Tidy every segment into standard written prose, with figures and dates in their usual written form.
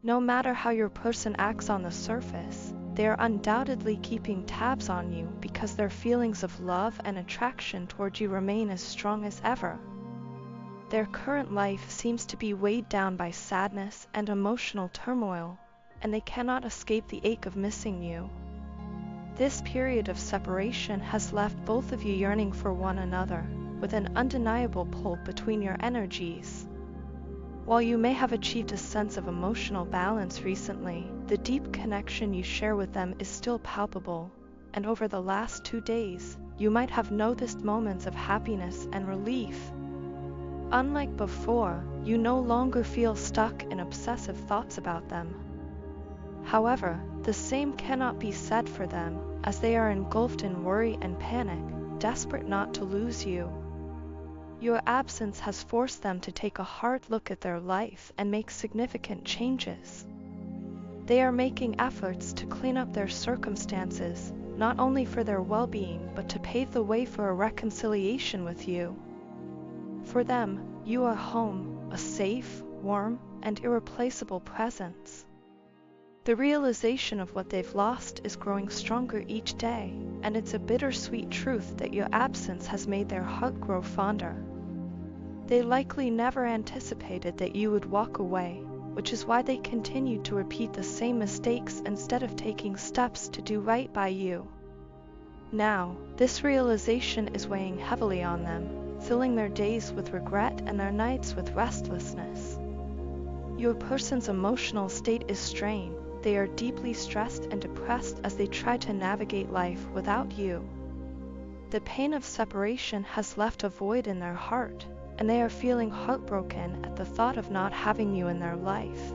No matter how your person acts on the surface, they are undoubtedly keeping tabs on you because their feelings of love and attraction toward you remain as strong as ever. Their current life seems to be weighed down by sadness and emotional turmoil, and they cannot escape the ache of missing you. This period of separation has left both of you yearning for one another, with an undeniable pull between your energies. While you may have achieved a sense of emotional balance recently, the deep connection you share with them is still palpable, and over the last 2 days, you might have noticed moments of happiness and relief. Unlike before, you no longer feel stuck in obsessive thoughts about them. However, the same cannot be said for them, as they are engulfed in worry and panic, desperate not to lose you. Your absence has forced them to take a hard look at their life and make significant changes. They are making efforts to clean up their circumstances, not only for their well-being but to pave the way for a reconciliation with you. For them, you are home, a safe, warm, and irreplaceable presence. The realization of what they've lost is growing stronger each day, and it's a bittersweet truth that your absence has made their heart grow fonder. They likely never anticipated that you would walk away, which is why they continued to repeat the same mistakes instead of taking steps to do right by you. Now, this realization is weighing heavily on them, filling their days with regret and their nights with restlessness. Your person's emotional state is strained. They are deeply stressed and depressed as they try to navigate life without you. The pain of separation has left a void in their heart, and they are feeling heartbroken at the thought of not having you in their life.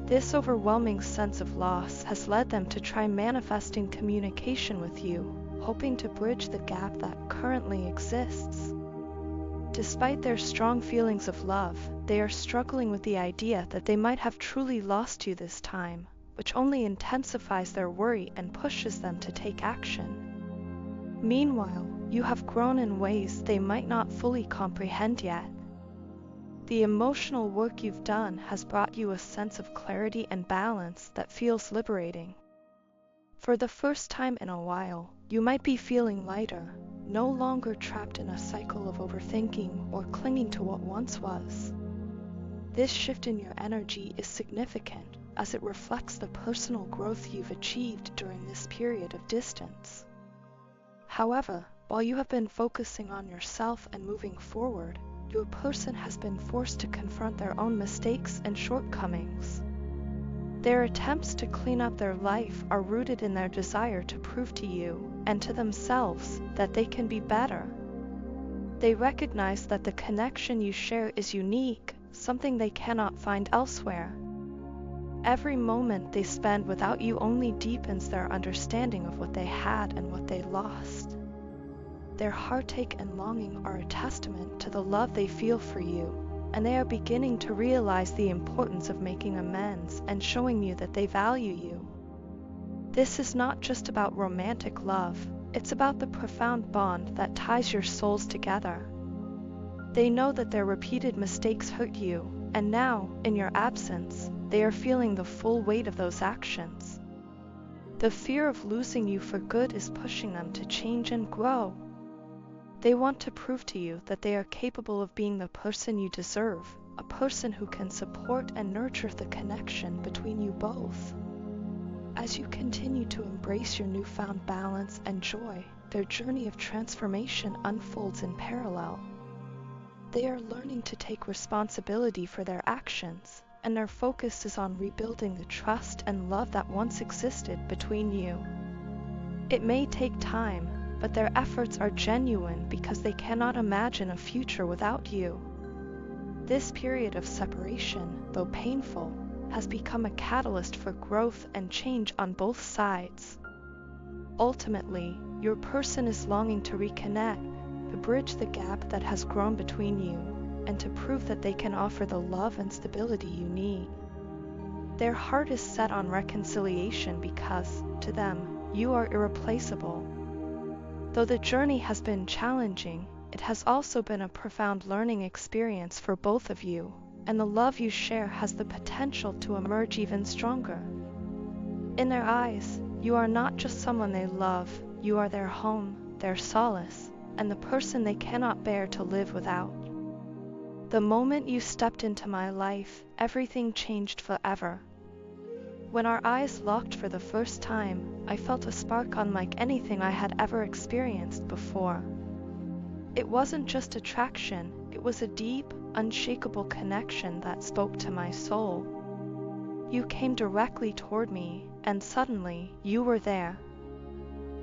This overwhelming sense of loss has led them to try manifesting communication with you, hoping to bridge the gap that currently exists. Despite their strong feelings of love, they are struggling with the idea that they might have truly lost you this time, which only intensifies their worry and pushes them to take action. Meanwhile, you have grown in ways they might not fully comprehend yet. The emotional work you've done has brought you a sense of clarity and balance that feels liberating. For the first time in a while, you might be feeling lighter, no longer trapped in a cycle of overthinking or clinging to what once was. This shift in your energy is significant, as it reflects the personal growth you've achieved during this period of distance. However, while you have been focusing on yourself and moving forward, your person has been forced to confront their own mistakes and shortcomings. Their attempts to clean up their life are rooted in their desire to prove to you and to themselves that they can be better. They recognize that the connection you share is unique, something they cannot find elsewhere. Every moment they spend without you only deepens their understanding of what they had and what they lost. Their heartache and longing are a testament to the love they feel for you, and they are beginning to realize the importance of making amends and showing you that they value you. This is not just about romantic love, it's about the profound bond that ties your souls together. They know that their repeated mistakes hurt you, and now, in your absence, they are feeling the full weight of those actions. The fear of losing you for good is pushing them to change and grow. They want to prove to you that they are capable of being the person you deserve, a person who can support and nurture the connection between you both. As you continue to embrace your newfound balance and joy, their journey of transformation unfolds in parallel. They are learning to take responsibility for their actions, and their focus is on rebuilding the trust and love that once existed between you. It may take time, but their efforts are genuine because they cannot imagine a future without you. This period of separation, though painful, has become a catalyst for growth and change on both sides. Ultimately, your person is longing to reconnect, to bridge the gap that has grown between you, and to prove that they can offer the love and stability you need. Their heart is set on reconciliation because, to them, you are irreplaceable. Though the journey has been challenging, it has also been a profound learning experience for both of you, and the love you share has the potential to emerge even stronger. In their eyes, you are not just someone they love, you are their home, their solace, and the person they cannot bear to live without. The moment you stepped into my life, everything changed forever. When our eyes locked for the first time, I felt a spark unlike anything I had ever experienced before. It wasn't just attraction, it was a deep, unshakable connection that spoke to my soul. You came directly toward me, and suddenly, you were there.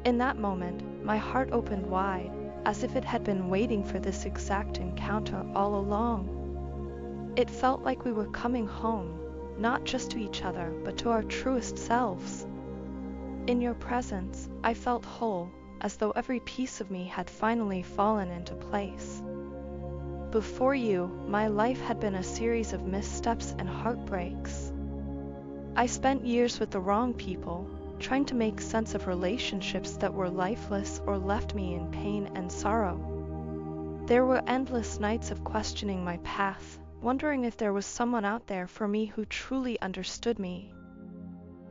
In that moment, my heart opened wide, as if it had been waiting for this exact encounter all along. It felt like we were coming home, not just to each other, but to our truest selves. In your presence, I felt whole, as though every piece of me had finally fallen into place. Before you, my life had been a series of missteps and heartbreaks. I spent years with the wrong people, trying to make sense of relationships that were lifeless or left me in pain and sorrow. There were endless nights of questioning my path, wondering if there was someone out there for me who truly understood me.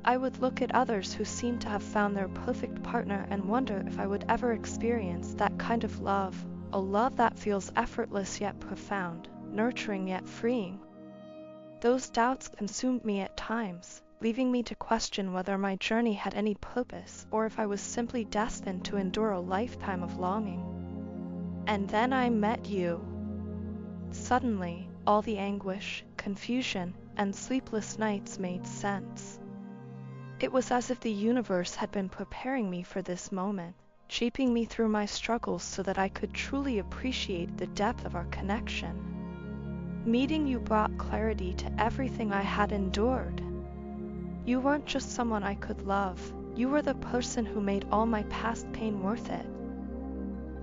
I would look at others who seemed to have found their perfect partner and wonder if I would ever experience that kind of love, a love that feels effortless yet profound, nurturing yet freeing. Those doubts consumed me at times, leaving me to question whether my journey had any purpose or if I was simply destined to endure a lifetime of longing. And then I met you. Suddenly, all the anguish, confusion, and sleepless nights made sense. It was as if the universe had been preparing me for this moment, shaping me through my struggles so that I could truly appreciate the depth of our connection. Meeting you brought clarity to everything I had endured. You weren't just someone I could love, you were the person who made all my past pain worth it.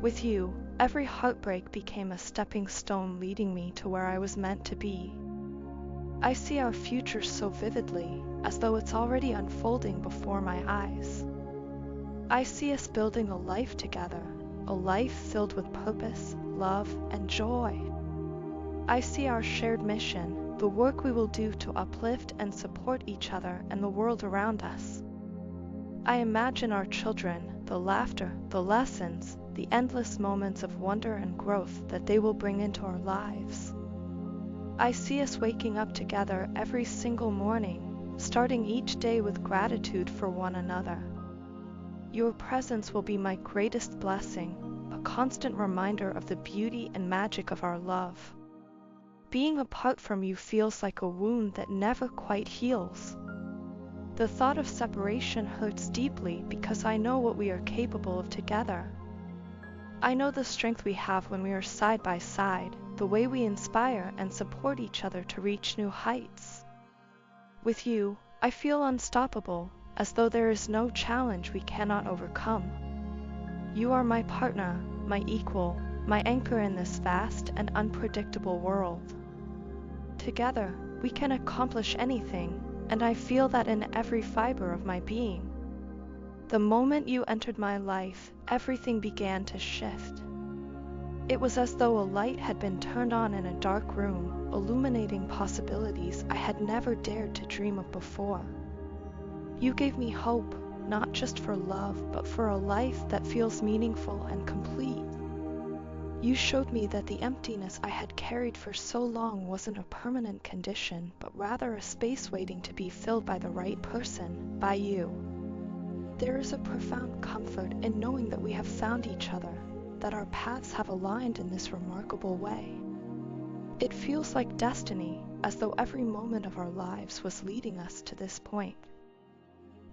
With you, every heartbreak became a stepping stone leading me to where I was meant to be. I see our future so vividly, as though it's already unfolding before my eyes. I see us building a life together, a life filled with purpose, love, and joy. I see our shared mission, the work we will do to uplift and support each other and the world around us. I imagine our children, the laughter, the lessons, the endless moments of wonder and growth that they will bring into our lives. I see us waking up together every single morning, starting each day with gratitude for one another. Your presence will be my greatest blessing, a constant reminder of the beauty and magic of our love. Being apart from you feels like a wound that never quite heals. The thought of separation hurts deeply because I know what we are capable of together. I know the strength we have when we are side by side, the way we inspire and support each other to reach new heights. With you, I feel unstoppable, as though there is no challenge we cannot overcome. You are my partner, my equal, my anchor in this vast and unpredictable world. Together, we can accomplish anything, and I feel that in every fiber of my being. The moment you entered my life, everything began to shift. It was as though a light had been turned on in a dark room, illuminating possibilities I had never dared to dream of before. You gave me hope, not just for love, but for a life that feels meaningful and complete. You showed me that the emptiness I had carried for so long wasn't a permanent condition, but rather a space waiting to be filled by the right person, by you. There is a profound comfort in knowing that we have found each other, that our paths have aligned in this remarkable way. It feels like destiny, as though every moment of our lives was leading us to this point.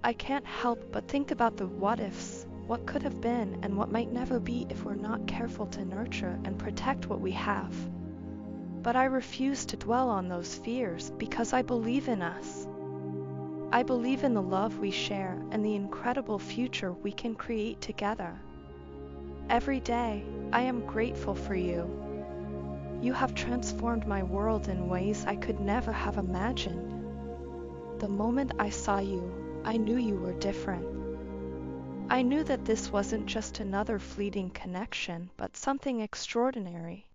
I can't help but think about the what-ifs, what could have been and what might never be if we're not careful to nurture and protect what we have. But I refuse to dwell on those fears because I believe in us. I believe in the love we share and the incredible future we can create together. Every day, I am grateful for you. You have transformed my world in ways I could never have imagined. The moment I saw you, I knew you were different. I knew that this wasn't just another fleeting connection, but something extraordinary.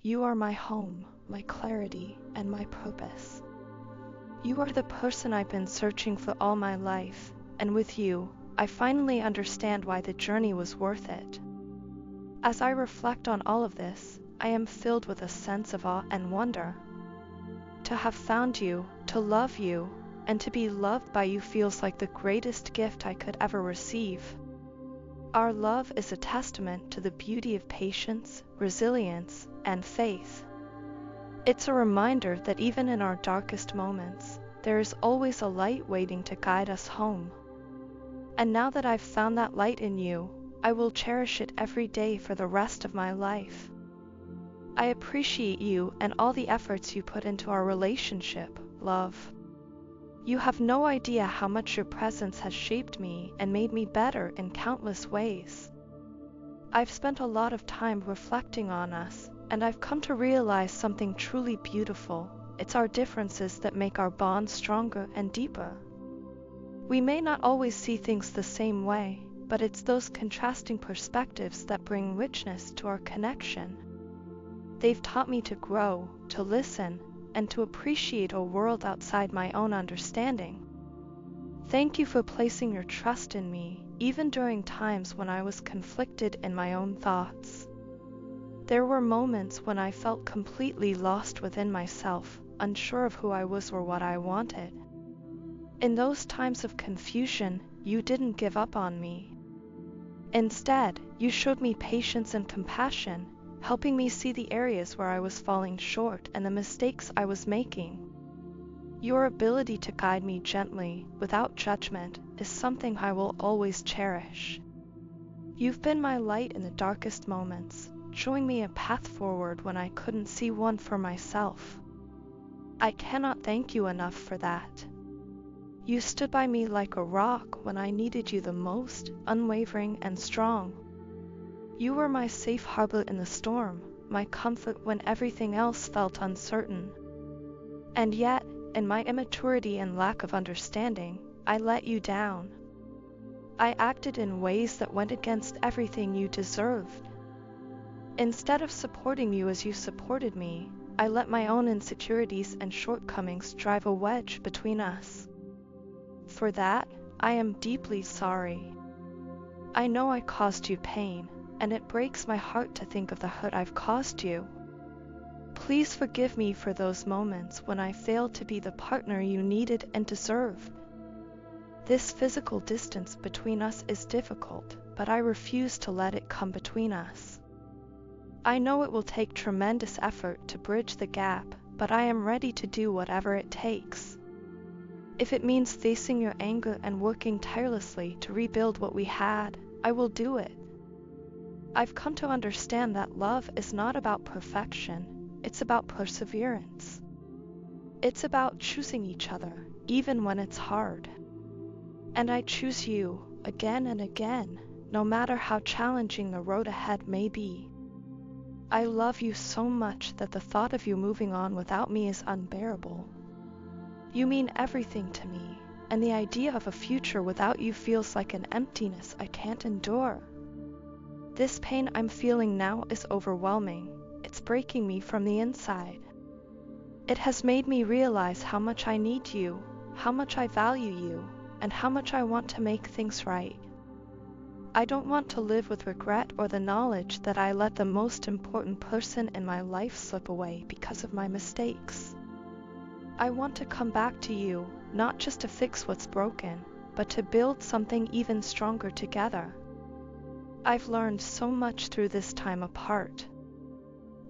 You are my home, my clarity, and my purpose. You are the person I've been searching for all my life, and with you, I finally understand why the journey was worth it. As I reflect on all of this, I am filled with a sense of awe and wonder. To have found you, to love you, and to be loved by you feels like the greatest gift I could ever receive. Our love is a testament to the beauty of patience, resilience, and faith. It's a reminder that even in our darkest moments, there is always a light waiting to guide us home. And now that I've found that light in you, I will cherish it every day for the rest of my life. I appreciate you and all the efforts you put into our relationship, love. You have no idea how much your presence has shaped me and made me better in countless ways. I've spent a lot of time reflecting on us, and I've come to realize something truly beautiful. It's our differences that make our bond stronger and deeper. We may not always see things the same way, but it's those contrasting perspectives that bring richness to our connection. They've taught me to grow, to listen, and to appreciate a world outside my own understanding. Thank you for placing your trust in me, even during times when I was conflicted in my own thoughts. There were moments when I felt completely lost within myself, unsure of who I was or what I wanted. In those times of confusion, you didn't give up on me. Instead, you showed me patience and compassion, helping me see the areas where I was falling short and the mistakes I was making. Your ability to guide me gently, without judgment, is something I will always cherish. You've been my light in the darkest moments, showing me a path forward when I couldn't see one for myself. I cannot thank you enough for that. You stood by me like a rock when I needed you the most, unwavering and strong. You were my safe harbor in the storm, my comfort when everything else felt uncertain. And yet, in my immaturity and lack of understanding, I let you down. I acted in ways that went against everything you deserved. Instead of supporting you as you supported me, I let my own insecurities and shortcomings drive a wedge between us. For that, I am deeply sorry. I know I caused you pain, and it breaks my heart to think of the hurt I've caused you. Please forgive me for those moments when I failed to be the partner you needed and deserved. This physical distance between us is difficult, but I refuse to let it come between us. I know it will take tremendous effort to bridge the gap, but I am ready to do whatever it takes. If it means facing your anger and working tirelessly to rebuild what we had, I will do it. I've come to understand that love is not about perfection, it's about perseverance. It's about choosing each other, even when it's hard. And I choose you, again and again, no matter how challenging the road ahead may be. I love you so much that the thought of you moving on without me is unbearable. You mean everything to me, and the idea of a future without you feels like an emptiness I can't endure. This pain I'm feeling now is overwhelming. It's breaking me from the inside. It has made me realize how much I need you, how much I value you, and how much I want to make things right. I don't want to live with regret or the knowledge that I let the most important person in my life slip away because of my mistakes. I want to come back to you, not just to fix what's broken, but to build something even stronger together. I've learned so much through this time apart.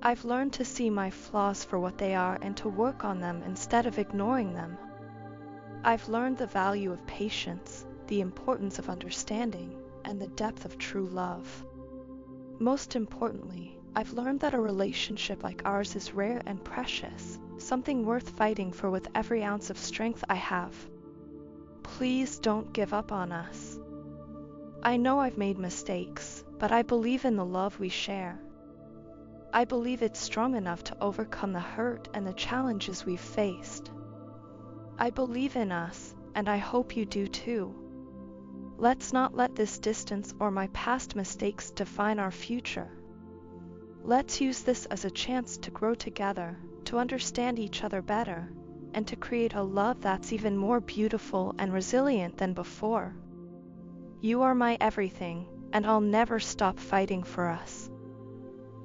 I've learned to see my flaws for what they are and to work on them instead of ignoring them. I've learned the value of patience, the importance of understanding, and the depth of true love. Most importantly, I've learned that a relationship like ours is rare and precious, something worth fighting for with every ounce of strength I have. Please don't give up on us. I know I've made mistakes, but I believe in the love we share. I believe it's strong enough to overcome the hurt and the challenges we've faced. I believe in us, and I hope you do too. Let's not let this distance or my past mistakes define our future. Let's use this as a chance to grow together, to understand each other better, and to create a love that's even more beautiful and resilient than before. You are my everything, and I'll never stop fighting for us.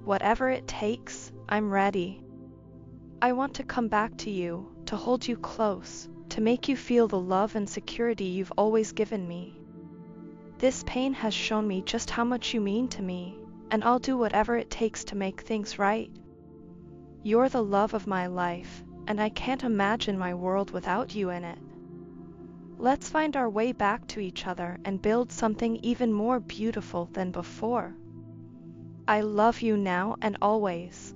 Whatever it takes, I'm ready. I want to come back to you, to hold you close, to make you feel the love and security you've always given me. This pain has shown me just how much you mean to me, and I'll do whatever it takes to make things right. You're the love of my life, and I can't imagine my world without you in it. Let's find our way back to each other and build something even more beautiful than before. I love you now and always.